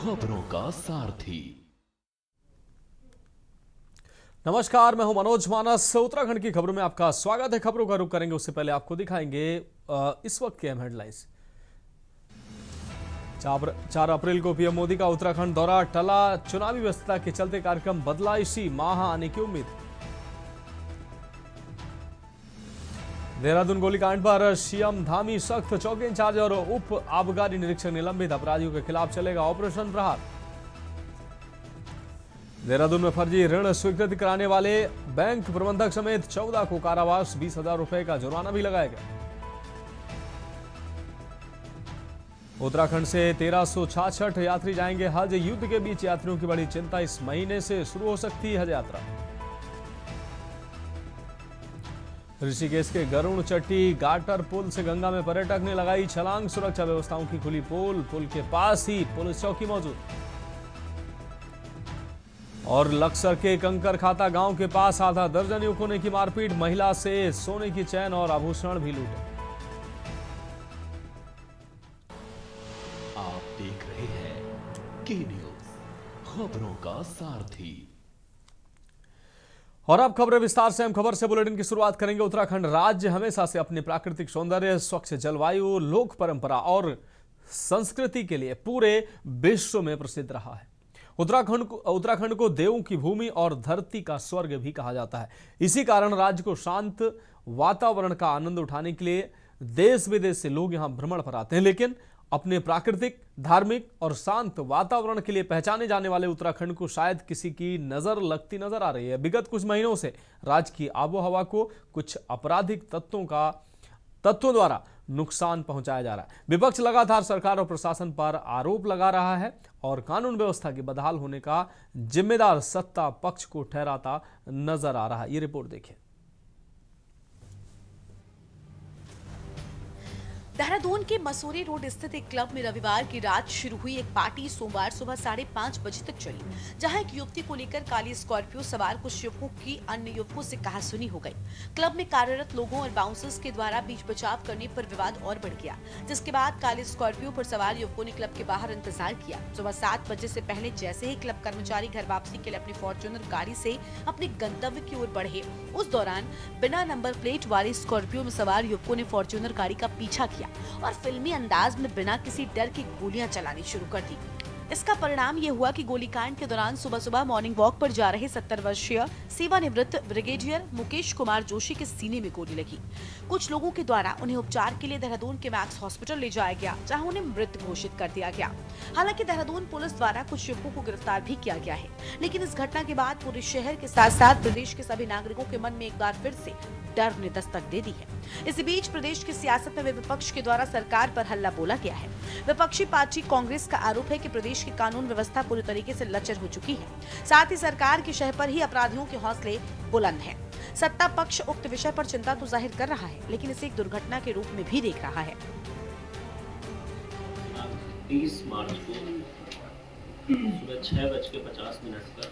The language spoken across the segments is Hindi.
खबरों का सारथी। नमस्कार, मैं हूं मनोज मानस। उत्तराखंड की खबरों में आपका स्वागत है। खबरों का रुख करेंगे उससे पहले आपको दिखाएंगे इस वक्त के अहम हेडलाइंस। 4 अप्रैल को पीएम मोदी का उत्तराखंड दौरा टला, चुनावी व्यस्तता के चलते कार्यक्रम बदला, इसी माह आने की उम्मीद। देहरादून गोलीकांड पर सीएम धामी सख्त, चौकी इंचार्ज और उप आबकारी निरीक्षक निलंबित, अपराधियों के खिलाफ चलेगा ऑपरेशन प्रहार। देहरादून में फर्जी ऋण स्वीकृति कराने वाले बैंक प्रबंधक समेत 14 को कारावास, 20,000 रुपए का जुर्माना भी लगाया गया। उत्तराखंड से 1366 यात्री जाएंगे हज, युद्ध के बीच यात्रियों की बड़ी चिंता, इस महीने से शुरू हो सकती है हज यात्रा। ऋषिकेश के गरुण चट्टी गाटर पुल से गंगा में पर्यटक ने लगाई छलांग, सुरक्षा व्यवस्थाओं की खुली पोल, पुल के पास ही पुलिस चौकी मौजूद। और लक्सर के कंकर खाता गांव के पास आधा दर्जन युवकों ने की मारपीट, महिला से सोने की चैन और आभूषण भी लूटे। आप देख रहे हैं के न्यूज, खबरों का सारथी। और अब खबरें विस्तार से। हम खबर से बुलेटिन की शुरुआत करेंगे। उत्तराखंड राज्य हमेशा से अपने प्राकृतिक सौंदर्य, स्वच्छ जलवायु, लोक परंपरा और संस्कृति के लिए पूरे विश्व में प्रसिद्ध रहा है। उत्तराखंड को देवों की भूमि और धरती का स्वर्ग भी कहा जाता है। इसी कारण राज्य को शांत वातावरण का आनंद उठाने के लिए देश विदेश से लोग यहां भ्रमण पर आते हैं। लेकिन अपने प्राकृतिक, धार्मिक और शांत वातावरण के लिए पहचाने जाने वाले उत्तराखंड को शायद किसी की नजर लगती नजर आ रही है। विगत कुछ महीनों से राज्य की आबोहवा को कुछ आपराधिक तत्वों द्वारा नुकसान पहुंचाया जा रहा है। विपक्ष लगातार सरकार और प्रशासन पर आरोप लगा रहा है और कानून व्यवस्था के बदहाल होने का जिम्मेदार सत्ता पक्ष को ठहराता नजर आ रहा है। ये रिपोर्ट देखिए। देहरादून के मसूरी रोड स्थित एक क्लब में रविवार की रात शुरू हुई एक पार्टी सोमवार सुबह 5:30 बजे तक चली, जहां एक युवती को लेकर काली स्कॉर्पियो सवार कुछ युवकों की अन्य युवकों से कहासुनी हो गई। क्लब में कार्यरत लोगों और बाउंसर्स के द्वारा बीच बचाव करने पर विवाद और बढ़ गया, जिसके बाद काली स्कॉर्पियो पर सवार युवकों ने क्लब के बाहर इंतजार किया। सुबह 7 बजे से पहले जैसे ही क्लब कर्मचारी घर वापसी के लिए अपनी फॉर्च्यूनर गाड़ी से अपने गंतव्य की ओर बढ़े, उस दौरान बिना नंबर प्लेट वाली स्कॉर्पियो में सवार युवकों ने फॉर्च्यूनर गाड़ी का पीछा किया और फिल्मी अंदाज में बिना किसी डर के गोलियां चलानी शुरू कर दी। इसका परिणाम ये हुआ कि गोलीकांड के दौरान सुबह सुबह मॉर्निंग वॉक पर जा रहे 70 वर्षीय सेवानिवृत्त ब्रिगेडियर मुकेश कुमार जोशी के सीने में गोली लगी। कुछ लोगों के द्वारा उन्हें उपचार के लिए देहरादून के मैक्स हॉस्पिटल ले जाया गया, जहां उन्हें मृत घोषित कर दिया गया। हालांकि देहरादून पुलिस द्वारा कुछ युवकों को गिरफ्तार भी किया गया है, लेकिन इस घटना के बाद पूरे शहर के साथ साथ प्रदेश के सभी नागरिकों के मन में एक बार फिर से डर ने दस्तक दे दी है। इसी बीच प्रदेश की सियासत में विपक्ष के द्वारा सरकार पर हल्ला बोला गया है। विपक्षी पार्टी कांग्रेस का आरोप है कि प्रदेश की कानून व्यवस्था पूरी तरीके से लचर हो चुकी है, साथ ही सरकार की शह पर ही अपराधियों के हौसले बुलंद हैं। सत्ता पक्ष उक्त विषय पर चिंता तो जाहिर कर रहा है, लेकिन इसे एक दुर्घटना के रूप में भी देख रहा है। 30 मार्च को सुबह 6:50 पर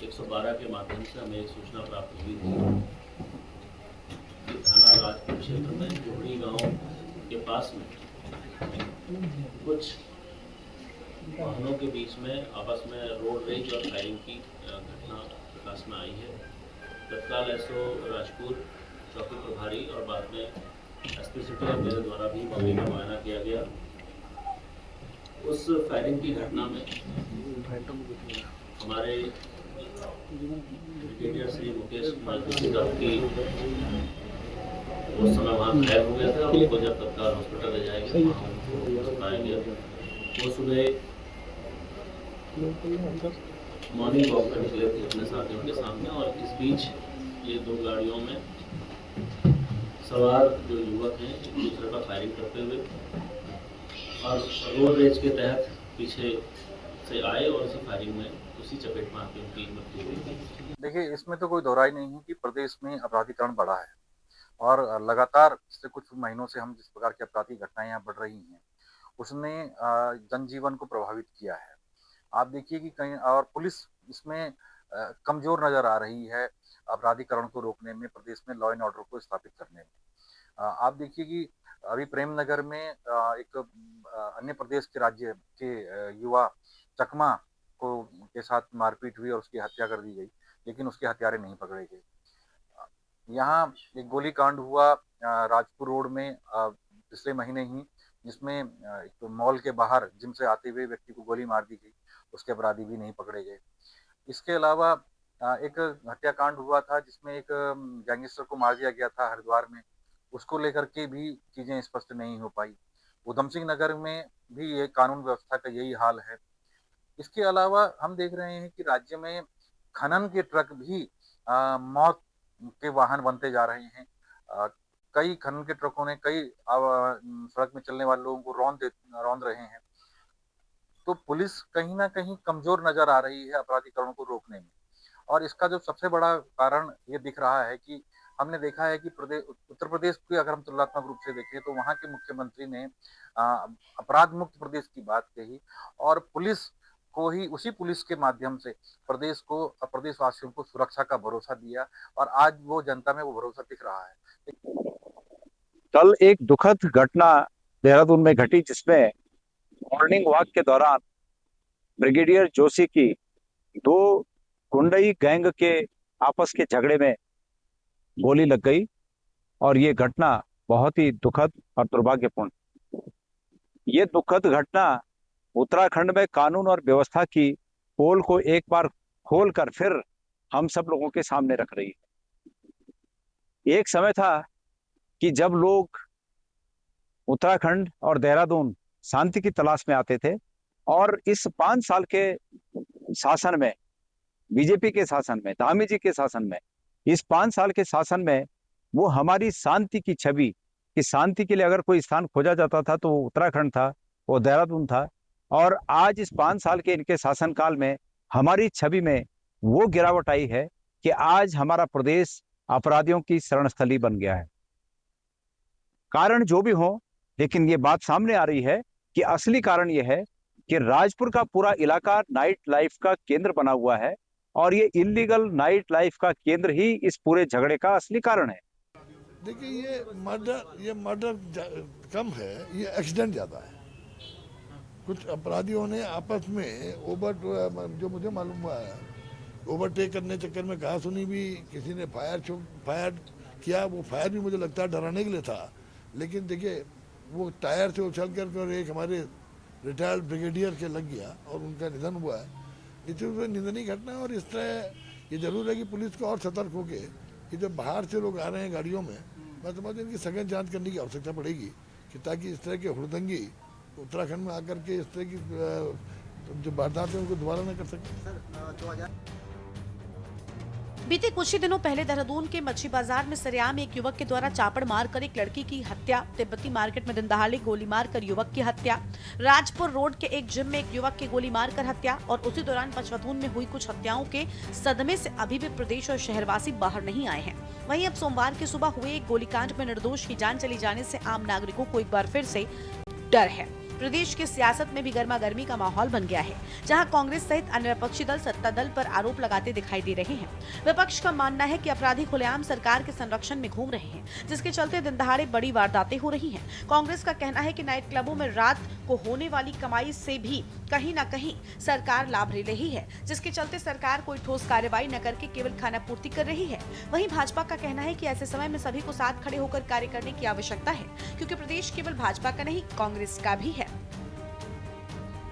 112 के माध्यम से हमें एक सूचना प्राप्त हुई थी कि थाना राजपुर क्षेत्र में जोड़ी गांव के पास में कुछ वाहनों के बीच में आपस में रोड रेज और फायरिंग की घटना प्रकाश में आई है। तत्काल एसओ राजपुर, चौकी प्रभारी और बाद में एसपी सिटी और मेरे द्वारा भी मौके का मुआयना किया गया। उस फायरिंग की घटना में हमारे ब्रिगेडियर श्री मुकेश कुमार जोशी की उस समय वहाँ घायल हो गया था। उनको जब तत्काल हॉस्पिटल ले जाया गया, वो सुबह मॉर्निंग वॉक पर निकले थे अपने साथियों के सामने, और इस बीच ये 2 गाड़ियों में सवार जो युवक हैं एक दूसरे पर फायरिंग करते हुए और रोड रेज के तहत पीछे से आए और उसी फायरिंग में उसी चपेट में आके उनकी मृत्यु हुई। देखिए, इसमें तो कोई दोहराई नहीं है कि प्रदेश में अपराधीकरण बढ़ा है और लगातार पिछले कुछ महीनों से हम जिस प्रकार की आपराधिक घटनाएं यहाँ बढ़ रही हैं, उसने जनजीवन को प्रभावित किया है। आप देखिए कि कहीं और पुलिस इसमें कमजोर नजर आ रही है अपराधीकरण को रोकने में, प्रदेश में लॉ एंड ऑर्डर को स्थापित करने में। आप देखिए कि अभी प्रेमनगर में एक अन्य प्रदेश के राज्य के युवा चकमा को के साथ मारपीट हुई और उसकी हत्या कर दी गई, लेकिन उसके हत्यारे नहीं पकड़े गए। यहाँ एक गोलीकांड हुआ राजपुर रोड में पिछले महीने ही, जिसमें एक तो मॉल के बाहर जिम से आते हुए व्यक्ति को गोली मार दी गई, उसके अपराधी भी नहीं पकड़े गए। इसके अलावा एक हत्याकांड हुआ था जिसमें एक गैंगस्टर को मार दिया गया था हरिद्वार में, उसको लेकर के भी चीजें स्पष्ट नहीं हो पाई। उधम सिंह नगर में भी ये कानून व्यवस्था का यही हाल है। इसके अलावा हम देख रहे हैं कि राज्य में खनन के ट्रक भी मौत के वाहन बनते जा रहे हैं। अ, कई खनन के ट्रकों ने कई सड़क में चलने वाले लोगों को रौंद रहे हैं। तो पुलिस कहीं न कहीं कमज़ोर नज़र आ रही है अपराधीकरण को रोकने में। और इसका जो सबसे बड़ा कारण ये दिख रहा है कि हमने देखा है कि उत्तर प्रदेश की अगर हम तुलनात्मक रूप से देखें तो वहाँ के मुख्यमंत्री ने अपराध मुक्त प्रदेश की बात कही और पुलिस को ही उसी पुलिस के माध्यम से प्रदेशवासियों को सुरक्षा का भरोसा दिया और आज वो जनता में वो भरोसा दिख रहा है। कल एक दुखद घटना देहरादून में घटी जिसमें मॉर्निंग वॉक के दौरान ब्रिगेडियर जोशी की दो गुंडई गैंग के आपस के झगड़े में गोली लग गई और ये घटना बहुत ही दुखद और दुर्भाग्यपूर्ण। ये दुखद घटना उत्तराखंड में कानून और व्यवस्था की पोल को एक बार खोलकर फिर हम सब लोगों के सामने रख रही है। एक समय था कि जब लोग उत्तराखंड और देहरादून शांति की तलाश में आते थे और इस 5 साल के शासन में, बीजेपी के शासन में, धामी जी के शासन में, इस 5 साल के शासन में वो हमारी शांति की छवि, कि शांति के लिए अगर कोई स्थान खोजा जाता था तो वो उत्तराखंड था, वो देहरादून था। और आज इस 5 साल के इनके शासनकाल में हमारी छवि में वो गिरावट आई है कि आज हमारा प्रदेश अपराधियों की शरणस्थली बन गया है। कारण जो भी हो, लेकिन ये बात सामने आ रही है कि असली कारण ये है कि राजपुर का पूरा इलाका नाइट लाइफ का केंद्र बना हुआ है और ये इलीगल नाइट लाइफ का केंद्र ही इस पूरे झगड़े का असली कारण है। देखिए ये मर्डर कम है, ये एक्सीडेंट ज़्यादा है। कुछ अपराधियों ने आपस में जो मुझे मालूम हुआ है, ओवरटेक करने चक्कर में कहा सुनी भी किसी ने फायर किया। वो फायर भी मुझे लगता है डराने के लिए था, लेकिन देखिए वो टायर से उछल कर और एक हमारे रिटायर्ड ब्रिगेडियर के लग गया और उनका निधन हुआ है। इससे निंदनीय घटना है और इस तरह ये जरूर है कि पुलिस को और सतर्क होके कि जब बाहर से लोग आ रहे हैं गाड़ियों में, मैं समझता हूँ इनकी सघन जांच करने की आवश्यकता पड़ेगी कि ताकि इस तरह के हुड़दंगी उत्तराखंड में आकर के इस तरह की जो वारदात है उनको दोबारा न कर सके। बीते कुछ ही दिनों पहले देहरादून के मच्छी बाजार में सरेआम एक युवक के द्वारा चापड़ मारकर एक लड़की की हत्या, तिब्बती मार्केट में दिन दहाड़े गोली मारकर युवक की हत्या, राजपुर रोड के एक जिम में एक युवक की गोली मारकर हत्या और उसी दौरान पचवधून में हुई कुछ हत्याओं के सदमे से अभी भी प्रदेश और शहरवासी बाहर नहीं आए हैं। वहीं अब सोमवार की सुबह हुए एक गोलीकांड में निर्दोष की जान चली जाने से आम नागरिकों को एक बार फिर से डर है। प्रदेश की सियासत में भी गर्मा गर्मी का माहौल बन गया है, जहां कांग्रेस सहित अन्य विपक्षी दल सत्ता दल पर आरोप लगाते दिखाई दे रहे हैं। विपक्ष का मानना है कि अपराधी खुलेआम सरकार के संरक्षण में घूम रहे हैं, जिसके चलते दिन दहाड़े बड़ी वारदातें हो रही हैं। कांग्रेस का कहना है कि नाइट क्लबों में रात को होने वाली कमाई से भी कहीं न कहीं सरकार लाभ ले रही है, जिसके चलते सरकार कोई ठोस कार्रवाई न करके केवल खानापूर्ति कर रही है। वहीं भाजपा का कहना है कि ऐसे समय में सभी को साथ खड़े होकर कार्य करने की आवश्यकता है, क्योंकि प्रदेश केवल भाजपा का नहीं कांग्रेस का भी है।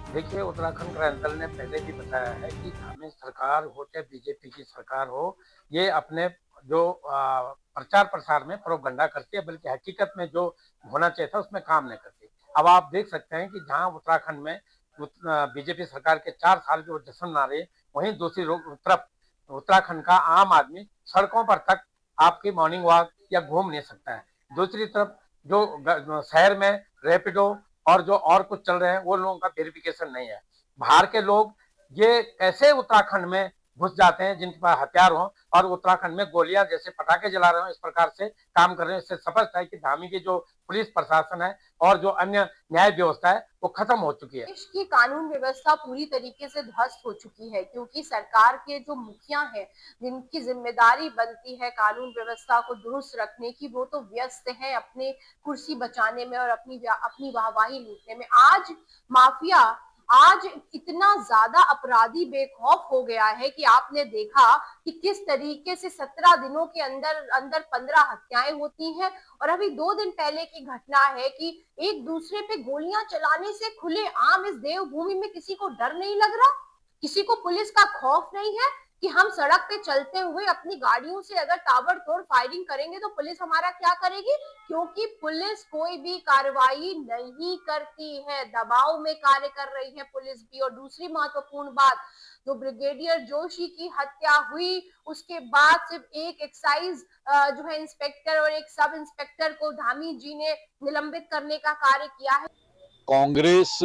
देखिए, उत्तराखंड क्रांति दल ने पहले भी बताया है कि हमें सरकार हो चाहे बीजेपी की सरकार हो, ये अपने जो प्रचार प्रसार में प्रोपगंडा करती है, बल्कि हकीकत में जो होना चाहिए था उसमें काम नहीं करती। अब आप देख सकते हैं कि जहां उत्तराखंड में बीजेपी सरकार के 4 साल के वो जश्न मना रही है, वहीं दूसरी तरफ उत्तराखंड का आम आदमी सड़कों पर तक आपकी मॉर्निंग वॉक या घूम नहीं सकता है। दूसरी तरफ जो शहर में रैपिडो और जो और कुछ चल रहे हैं वो लोगों का वेरिफिकेशन नहीं है। बाहर के लोग ये कैसे उत्तराखंड में घुस जाते हैं जिनके पास हथियार हो और उत्तराखंड में गोलियां जैसे पटाखे जला रहे हो, इस प्रकार से काम कर रहे हैं। इससे स्पष्ट है कि धामी की जो पुलिस प्रशासन है और जो अन्य न्याय व्यवस्था है वो खत्म हो चुकी है। देश की कानून व्यवस्था पूरी तरीके से ध्वस्त हो चुकी है, क्योंकि सरकार के जो मुखिया हैं, जिनकी जिम्मेदारी बनती है कानून व्यवस्था को दुरुस्त रखने की, वो तो व्यस्त हैं अपने कुर्सी बचाने में और अपनी वाहवाही लूटने में। आज इतना ज्यादा अपराधी बेखौफ हो गया है कि आपने देखा कि किस तरीके से 17 दिनों के अंदर 15 हत्याएं होती हैं। और अभी 2 दिन पहले की घटना है कि एक दूसरे पे गोलियां चलाने से खुले आम इस देवभूमि में किसी को डर नहीं लग रहा, किसी को पुलिस का खौफ नहीं है कि हम सड़क पे चलते हुए अपनी गाड़ियों से अगर ताबड़तोड़ फायरिंग करेंगे तो पुलिस हमारा क्या करेगी, क्योंकि पुलिस कोई भी कार्रवाई नहीं करती है, दबाव में कार्य कर रही है पुलिस भी। और दूसरी महत्वपूर्ण बात, जो ब्रिगेडियर जोशी की हत्या हुई उसके बाद सिर्फ एक एक्साइज जो है इंस्पेक्टर और एक सब इंस्पेक्टर को धामी जी ने निलंबित करने का कार्य किया है। कांग्रेस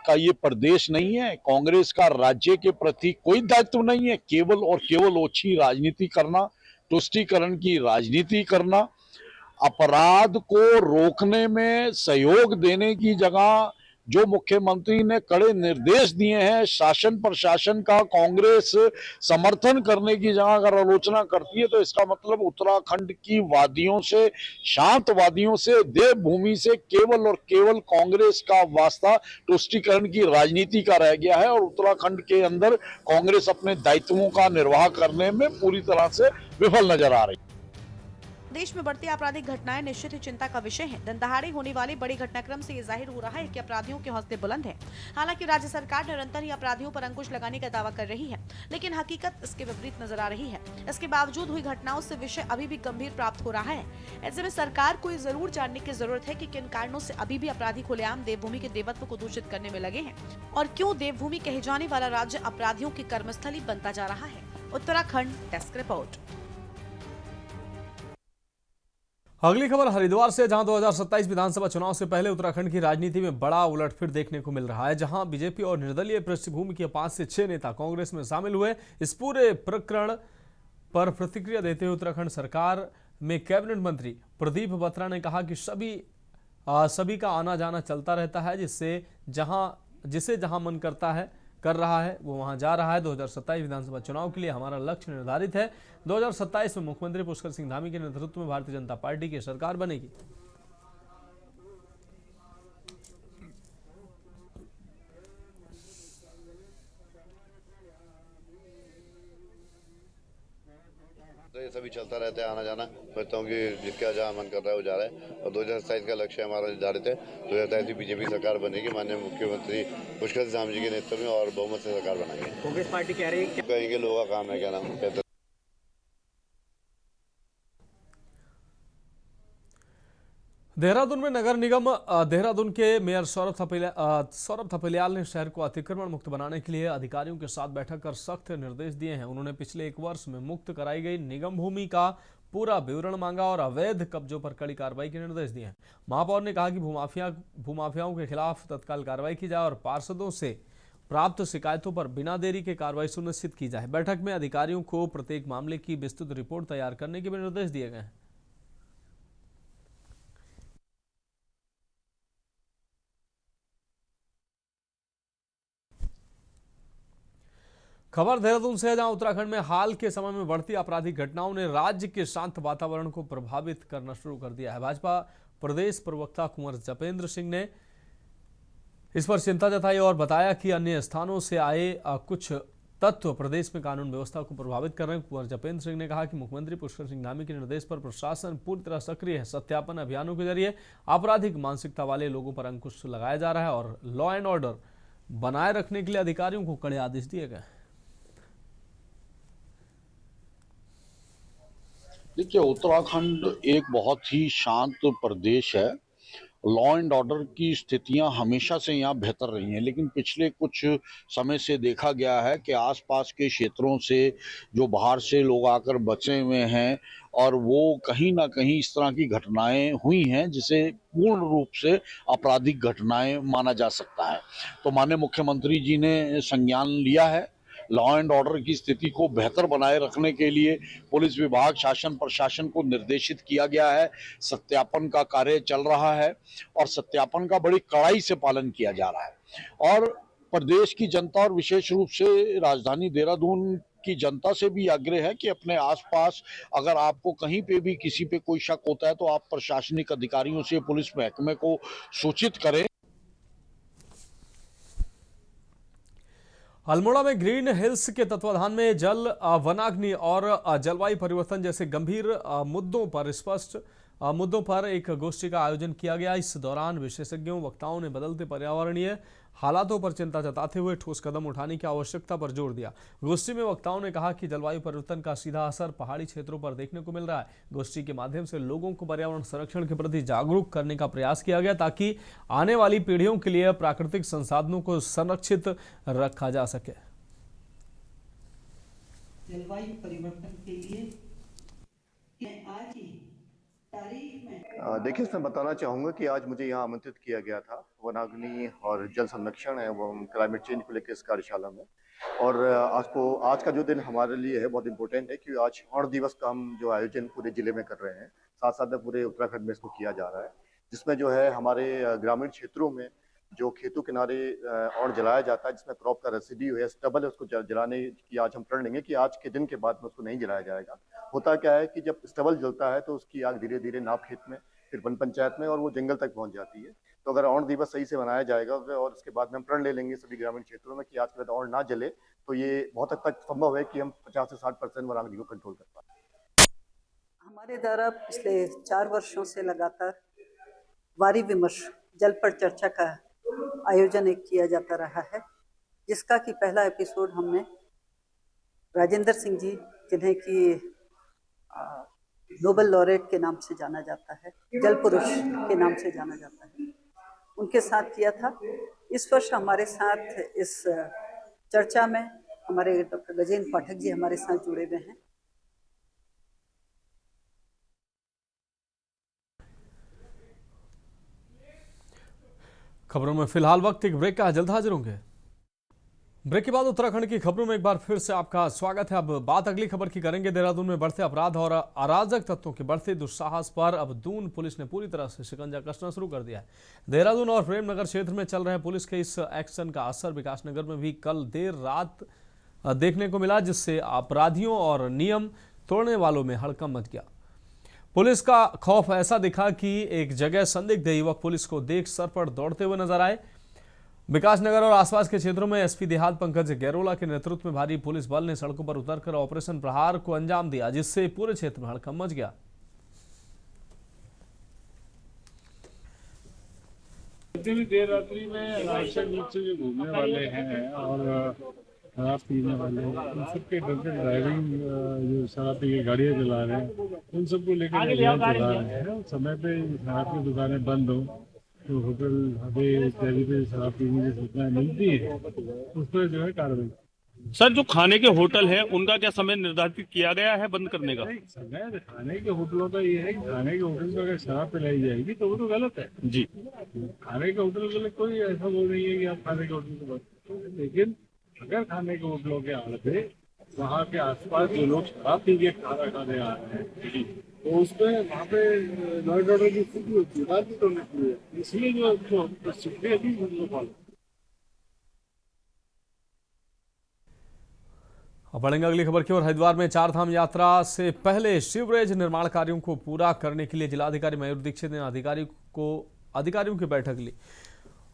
का ये प्रदेश नहीं है, कांग्रेस का राज्य के प्रति कोई दायित्व नहीं है, केवल और केवल ओछी राजनीति करना, तुष्टीकरण की राजनीति करना, अपराध को रोकने में सहयोग देने की जगह जो मुख्यमंत्री ने कड़े निर्देश दिए हैं, शासन प्रशासन का कांग्रेस समर्थन करने की जगह अगर आलोचना करती है तो इसका मतलब उत्तराखंड की वादियों से, शांत वादियों से, देवभूमि से केवल और केवल कांग्रेस का वास्ता तुष्टीकरण की राजनीति का रह गया है और उत्तराखंड के अंदर कांग्रेस अपने दायित्वों का निर्वाह करने में पूरी तरह से विफल नजर आ रही है। देश में बढ़ती आपराधिक घटनाएं निश्चित ही चिंता का विषय हैं। दिन दहाड़े होने वाले बड़े घटनाक्रम से ये जाहिर हो रहा है कि अपराधियों के हौसले बुलंद हैं। हालांकि राज्य सरकार निरंतर ही अपराधियों पर अंकुश लगाने का दावा कर रही है, लेकिन हकीकत इसके विपरीत नजर आ रही है। इसके बावजूद हुई घटनाओं से विषय अभी भी गंभीर प्राप्त हो रहा है। ऐसे में सरकार को ये जरूर जानने की जरूरत है कि किन कारणों से अभी भी अपराधी खुलेआम देवभूमि के देवत्व को दूषित करने में लगे हैं और क्यों देवभूमि कहे जाने वाला राज्य अपराधियों की कर्मस्थली बनता जा रहा है। Uttarakhand desk report. अगली खबर हरिद्वार से, जहां 2027 विधानसभा चुनाव से पहले उत्तराखंड की राजनीति में बड़ा उलटफेर देखने को मिल रहा है, जहां बीजेपी और निर्दलीय पृष्ठभूमि के 5 से 6 नेता कांग्रेस में शामिल हुए। इस पूरे प्रकरण पर प्रतिक्रिया देते हुए उत्तराखंड सरकार में कैबिनेट मंत्री प्रदीप बत्रा ने कहा कि सभी का आना जाना चलता रहता है, जिसे जहां मन करता है कर रहा है वो वहां जा रहा है। 2027 विधानसभा चुनाव के लिए हमारा लक्ष्य निर्धारित है। 2027 में मुख्यमंत्री पुष्कर सिंह धामी के नेतृत्व में भारतीय जनता पार्टी की सरकार बनेगी। तो ये सभी चलता रहता है, आना जाना। समझता हूँ कि जिसका जहाँ मन कर रहा है वो जा रहा है और 2027 का लक्ष्य हमारा निर्धारित है। 2027 बीजेपी सरकार बनेगी, माननीय मुख्यमंत्री पुष्कर सिंह धामी जी के नेतृत्व में और बहुमत से सरकार बनाएंगे। कांग्रेस पार्टी कह रही है, कहेंगे लोगों का काम है, क्या नाम कहते। देहरादून में नगर निगम देहरादून के मेयर सौरभ थपलियाल ने शहर को अतिक्रमण मुक्त बनाने के लिए अधिकारियों के साथ बैठक कर सख्त निर्देश दिए हैं। उन्होंने पिछले 1 वर्ष में मुक्त कराई गई निगम भूमि का पूरा विवरण मांगा और अवैध कब्जों पर कड़ी कार्रवाई के निर्देश दिए हैं। महापौर ने कहा कि भूमाफियाओं के खिलाफ तत्काल कार्रवाई की जाए और पार्षदों से प्राप्त शिकायतों पर बिना देरी के कार्रवाई सुनिश्चित की जाए। बैठक में अधिकारियों को प्रत्येक मामले की विस्तृत रिपोर्ट तैयार करने के भी निर्देश दिए गए हैं। खबर देहरादून से, जहां उत्तराखंड में हाल के समय में बढ़ती आपराधिक घटनाओं ने राज्य के शांत वातावरण को प्रभावित करना शुरू कर दिया है। भाजपा प्रदेश प्रवक्ता कुंवर जपेंद्र सिंह ने इस पर चिंता जताई और बताया कि अन्य स्थानों से आए कुछ तत्व प्रदेश में कानून व्यवस्था को प्रभावित कर रहे हैं। कुंवर जपेंद्र सिंह ने कहा कि मुख्यमंत्री पुष्कर सिंह धामी के निर्देश पर प्रशासन पूरी तरह सक्रिय है। सत्यापन अभियानों के जरिए आपराधिक मानसिकता वाले लोगों पर अंकुश लगाया जा रहा है और लॉ एंड ऑर्डर बनाए रखने के लिए अधिकारियों को कड़े आदेश दिए गए। देखिए, उत्तराखंड एक बहुत ही शांत प्रदेश है। लॉ एंड ऑर्डर की स्थितियां हमेशा से यहाँ बेहतर रही हैं, लेकिन पिछले कुछ समय से देखा गया है कि आसपास के क्षेत्रों से जो बाहर से लोग आकर बचे हुए हैं और वो कहीं ना कहीं इस तरह की घटनाएं हुई हैं जिसे पूर्ण रूप से आपराधिक घटनाएं माना जा सकता है। तो माननीय मुख्यमंत्री जी ने संज्ञान लिया है, लॉ एंड ऑर्डर की स्थिति को बेहतर बनाए रखने के लिए पुलिस विभाग, शासन प्रशासन को निर्देशित किया गया है। सत्यापन का कार्य चल रहा है और सत्यापन का बड़ी कड़ाई से पालन किया जा रहा है। और प्रदेश की जनता और विशेष रूप से राजधानी देहरादून की जनता से भी आग्रह है कि अपने आसपास अगर आपको कहीं पे भी किसी पे कोई शक होता है तो आप प्रशासनिक अधिकारियों से, पुलिस महकमे को सूचित करें। अल्मोड़ा में ग्रीन हिल्स के तत्वाधान में जल, वनाग्नि और जलवायु परिवर्तन जैसे गंभीर मुद्दों पर एक गोष्ठी का आयोजन किया गया। इस दौरान विशेषज्ञों, वक्ताओं ने बदलते पर्यावरणीय हालातों पर चिंता जताते हुए ठोस कदम उठाने की आवश्यकता पर जोर दिया। गोष्ठी में वक्ताओं ने कहा कि जलवायु परिवर्तन का सीधा असर पहाड़ी क्षेत्रों पर देखने को मिल रहा है। गोष्ठी के माध्यम से लोगों को पर्यावरण संरक्षण के प्रति जागरूक करने का प्रयास किया गया ताकि आने वाली पीढ़ियों के लिए प्राकृतिक संसाधनों को संरक्षित रखा जा सके। जलवायु परिवर्तन के लिए आज की तारीख में देखिए, इसमें बताना चाहूँगा कि आज मुझे यहाँ आमंत्रित किया गया था वनाग्नि और जल संरक्षण एवं क्लाइमेट चेंज को लेकर इस कार्यशाला में। और आज का जो दिन हमारे लिए है बहुत इंपॉर्टेंट है क्योंकि आज ऑर्ण दिवस का हम जो आयोजन पूरे जिले में कर रहे हैं, साथ साथ में पूरे उत्तराखंड में इसको किया जा रहा है, जिसमें जो है हमारे ग्रामीण क्षेत्रों में जो खेतों किनारे ऑर्ण जलाया जाता है, जिसमें क्रॉप का रेसिड्यू है, स्टबल है, उसको जलाने की आज हम प्रण लेंगे कि आज के दिन के बाद में उसको नहीं जलाया जाएगा। होता क्या है कि जब स्टबल जलता है तो उसकी आग धीरे धीरे नाप खेत में, फिर वन पंचायत में और वो जंगल तक पहुंच जाती है। तो अगर ऑर्ण दिवस सही से मनाया जाएगा और उसके बाद में हम प्रण ले लेंगे सभी ग्रामीण क्षेत्रों में कि आज के बाद ऑर्ण ना जले, तो ये बहुत हद तक संभव है कि हम 50 से 60% वनाग्नि को कंट्रोल कर पाए। हमारे द्वारा पिछले 4 वर्षों से लगातार वारी विमर्श, जल पर चर्चा का आयोजन किया जाता रहा है, जिसका कि पहला एपिसोड हमने राजेंद्र सिंह जी, जिन्हें कि नोबेल लॉरेट के नाम से जाना जाता है, जल पुरुष के नाम से जाना जाता है, उनके साथ किया था। इस वर्ष हमारे साथ इस चर्चा में हमारे डॉक्टर गजेंद्र पाठक जी हमारे साथ जुड़े हुए हैं। खबरों में फिलहाल वक्त एक ब्रेक का, जल्द हाजिर होंगे। ब्रेक के बाद उत्तराखंड की खबरों में एक बार फिर से आपका स्वागत है। अब बात अगली खबर की करेंगे। देहरादून में बढ़ते अपराध और अराजक तत्वों के बढ़ते दुस्साहस पर अब दून पुलिस ने पूरी तरह से शिकंजा कसना शुरू कर दिया है। देहरादून और प्रेमनगर क्षेत्र में चल रहे पुलिस के इस एक्शन का असर विकासनगर में भी कल देर रात देखने को मिला, जिससे अपराधियों और नियम तोड़ने वालों में हड़कंप मच गया। पुलिस का खौफ ऐसा दिखा कि एक जगह संदिग्ध युवक पुलिस को देख सर पर दौड़ते हुए नजर आए। विकासनगर और आसपास के क्षेत्रों में एसपी देहात पंकज गैरोला के नेतृत्व में भारी पुलिस बल ने सड़कों पर उतरकर ऑपरेशन प्रहार को अंजाम दिया, जिससे पूरे क्षेत्र में हड़कंप मच गया। देर रात्रि में अनावश्यक रूप से जो घूमने वाले हैं और शराब पीने वाले, उन सबके ड्रंकन ड्राइविंग, जो शराब पी के गाड़ियाँ चला रहे हैं, उन सबको लेकर अभियान चला रहे हैं। समय पे शराब की दुकानें बंद हो तो होटल ढाबे इत्यादि पे शराब पीने की सूचना मिलती है, उस पर जो है कार्रवाई। सर, जो खाने के होटल हैं उनका क्या समय निर्धारित किया गया है बंद करने का? समय खाने के होटलों का ये है कि खाने के होटल में अगर शराब पिलाई जाएगी तो वो तो गलत है जी। खाने के होटल के लिए कोई ऐसा वो नहीं है कि आप खाने के होटल को बंद करो, लेकिन अगर खाने के होटलों के आड़ पे वहाँ के आसपास जो लोग शराब पी के खाना खाने आ रहे हैं तो उसमें वहाँ पे लॉ एंड ऑर्डर की स्थिति होती है, बातचीत होनी चाहिए। इसलिए जो प्रसिद्ध फॉलो। अब बढ़ेंगे अगली खबर की ओर। हरिद्वार में चार धाम यात्रा से पहले सीवरेज निर्माण कार्यों को पूरा करने के लिए जिलाधिकारी मयूर दीक्षित ने अधिकारियों की बैठक ली।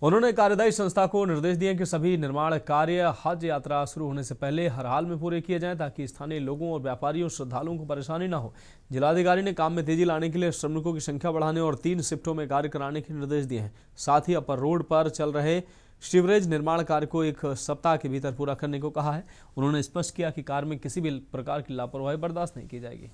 उन्होंने कार्यदायी संस्था को निर्देश दिए कि सभी निर्माण कार्य हज यात्रा शुरू होने से पहले हर हाल में पूरे किए जाएं ताकि स्थानीय लोगों और व्यापारियों श्रद्धालुओं को परेशानी न हो। जिलाधिकारी ने काम में तेजी लाने के लिए श्रमिकों की संख्या बढ़ाने और 3 शिफ्टों में कार्य कराने के निर्देश दिए हैं। साथ ही अपर रोड पर चल रहे सीवरेज निर्माण कार्य को 1 सप्ताह के भीतर पूरा करने को कहा है। उन्होंने स्पष्ट किया कि कार्य में किसी भी प्रकार की लापरवाही बर्दाश्त नहीं की जाएगी।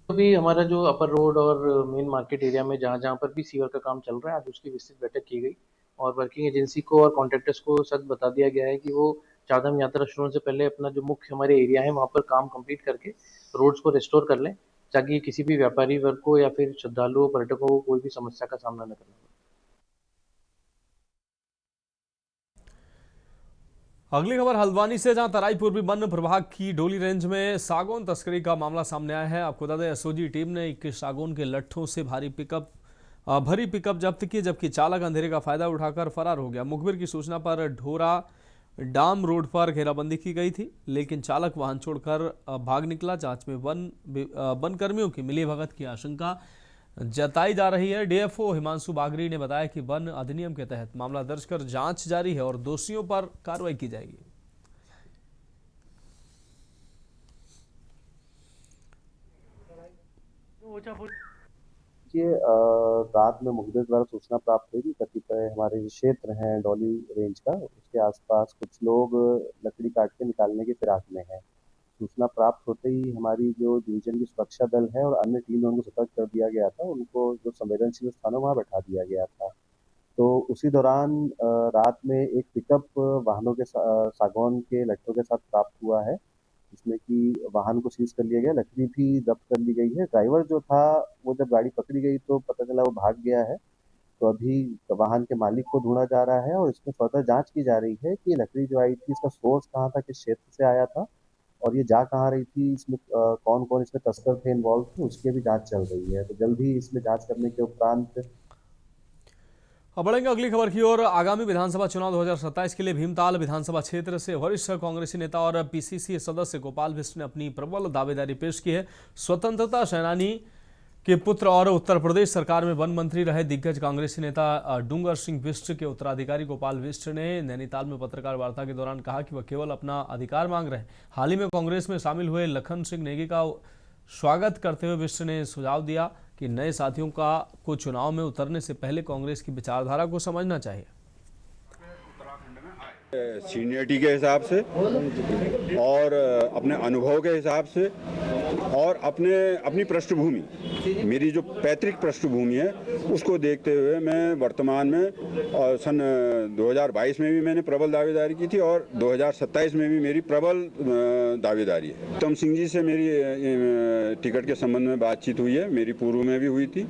अभी हमारा जो अपर रोड और मेन मार्केट एरिया में जहाँ पर भी सीवर का काम चल रहा है, आज उसकी विस्तृत बैठक की गई और वर्किंग एजेंसी को और कॉन्ट्रैक्टर्स को सख्त बता दिया गया है कि वो चारधाम यात्रा शुरू होने से पहले अपना जो मुख्य हमारे एरिया है वहाँ पर काम कंप्लीट करके रोड्स को रिस्टोर कर लें ताकि किसी भी व्यापारी वर्ग को या फिर श्रद्धालुओं पर्यटकों को कोई भी समस्या का सामना न करना पड़े। अगली खबर हल्द्वानी से, जहां तराई पूर्वी वन प्रभाग की डोली रेंज में सागौन तस्करी का मामला सामने आया है। आपको बता दें, एसओजी टीम ने 21 सागौन के लट्ठों से भरी पिकअप जब्त की, जबकि चालक अंधेरे का फायदा उठाकर फरार हो गया। मुखबिर की सूचना पर ढोरा डाम रोड पर घेराबंदी की गई थी, लेकिन चालक वाहन छोड़कर भाग निकला। जांच में वन कर्मियों की मिलीभगत की आशंका जताई जा रही है। डीएफओ हिमांशु बागरी ने बताया कि वन अधिनियम के तहत मामला दर्ज कर जांच जारी है और दोषियों पर कार्रवाई की जाएगी। रात में मुखबिर द्वारा सूचना प्राप्त हुई कि कतिपय हमारे जो क्षेत्र हैं डोली रेंज का, उसके आसपास कुछ लोग लकड़ी काट के निकालने की फिराक में हैं। सूचना प्राप्त होते ही हमारी जो डिवीजन की सुरक्षा दल है और अन्य टीम में उनको सतर्क कर दिया गया था। उनको जो संवेदनशील स्थान है वहाँ बैठा दिया गया था। तो उसी दौरान रात में एक पिकअप वाहनों के सागौन के लट्ठों के साथ प्राप्त हुआ है, जिसमें कि वाहन को सीज कर लिया गया, लकड़ी भी जब्त कर ली गई है। ड्राइवर जो था वो जब गाड़ी पकड़ी गई तो पता चला वो भाग गया है। तो अभी वाहन के मालिक को ढूंढा जा रहा है और इसमें फर्दर जांच की जा रही है कि लकड़ी जो आई थी इसका सोर्स कहाँ था, किस क्षेत्र से आया था और ये जा कहाँ रही थी, इसमें कौन कौन इसमें तस्कर थे, इन्वॉल्व थे, उसकी भी जांच चल रही है। तो जल्द ही इसमें जांच करने के उपरांत अब बढ़ेंगे अगली खबर की ओर। आगामी विधानसभा चुनाव 2027 के लिए भीमताल विधानसभा क्षेत्र से वरिष्ठ कांग्रेसी नेता और पीसीसी सदस्य गोपाल बिष्ट ने अपनी प्रबल दावेदारी पेश की है। स्वतंत्रता सेनानी के पुत्र और उत्तर प्रदेश सरकार में वन मंत्री रहे दिग्गज कांग्रेसी नेता डूंगर सिंह बिष्ट के उत्तराधिकारी गोपाल बिष्ट ने नैनीताल में पत्रकार वार्ता के दौरान कहा कि वह केवल अपना अधिकार मांग रहे हैं। हाल ही में कांग्रेस में शामिल हुए लखन सिंह नेगी का स्वागत करते हुए बिष्ट ने सुझाव दिया कि नए साथियों को चुनाव में उतरने से पहले कांग्रेस की विचारधारा को समझना चाहिए। सीनियरिटी के हिसाब से और अपने अनुभव के हिसाब से और अपनी पृष्ठभूमि, मेरी जो पैतृक पृष्ठभूमि है उसको देखते हुए मैं वर्तमान में सन 2022 में भी मैंने प्रबल दावेदारी की थी और 2027 में भी मेरी प्रबल दावेदारी है। उत्तम सिंह जी से मेरी टिकट के संबंध में बातचीत हुई है, मेरी पूर्व में भी हुई थी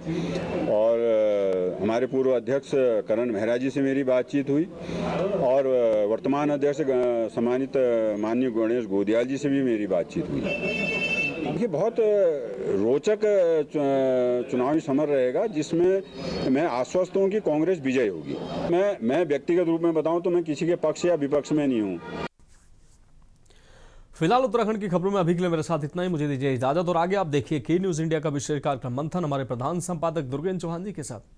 और हमारे पूर्व अध्यक्ष करण मेहरा जी से मेरी बातचीत हुई और वर्तमान अध्यक्ष सम्मानित माननीय गणेश गोदियाल जी से भी मेरी बातचीत हुई। ये बहुत रोचक चुनावी समर रहेगा जिसमें मैं आश्वस्त हूँ कि कांग्रेस विजय होगी। मैं व्यक्तिगत रूप में बताऊं तो मैं किसी के पक्ष या विपक्ष में नहीं हूँ। फिलहाल उत्तराखंड की खबरों में अभी के लिए मेरे साथ इतना ही। मुझे दीजिए इजाजत और आगे आप देखिए के न्यूज इंडिया का विशेष कार्यक्रम मंथन हमारे प्रधान संपादक दुर्गेन चौहान जी के साथ।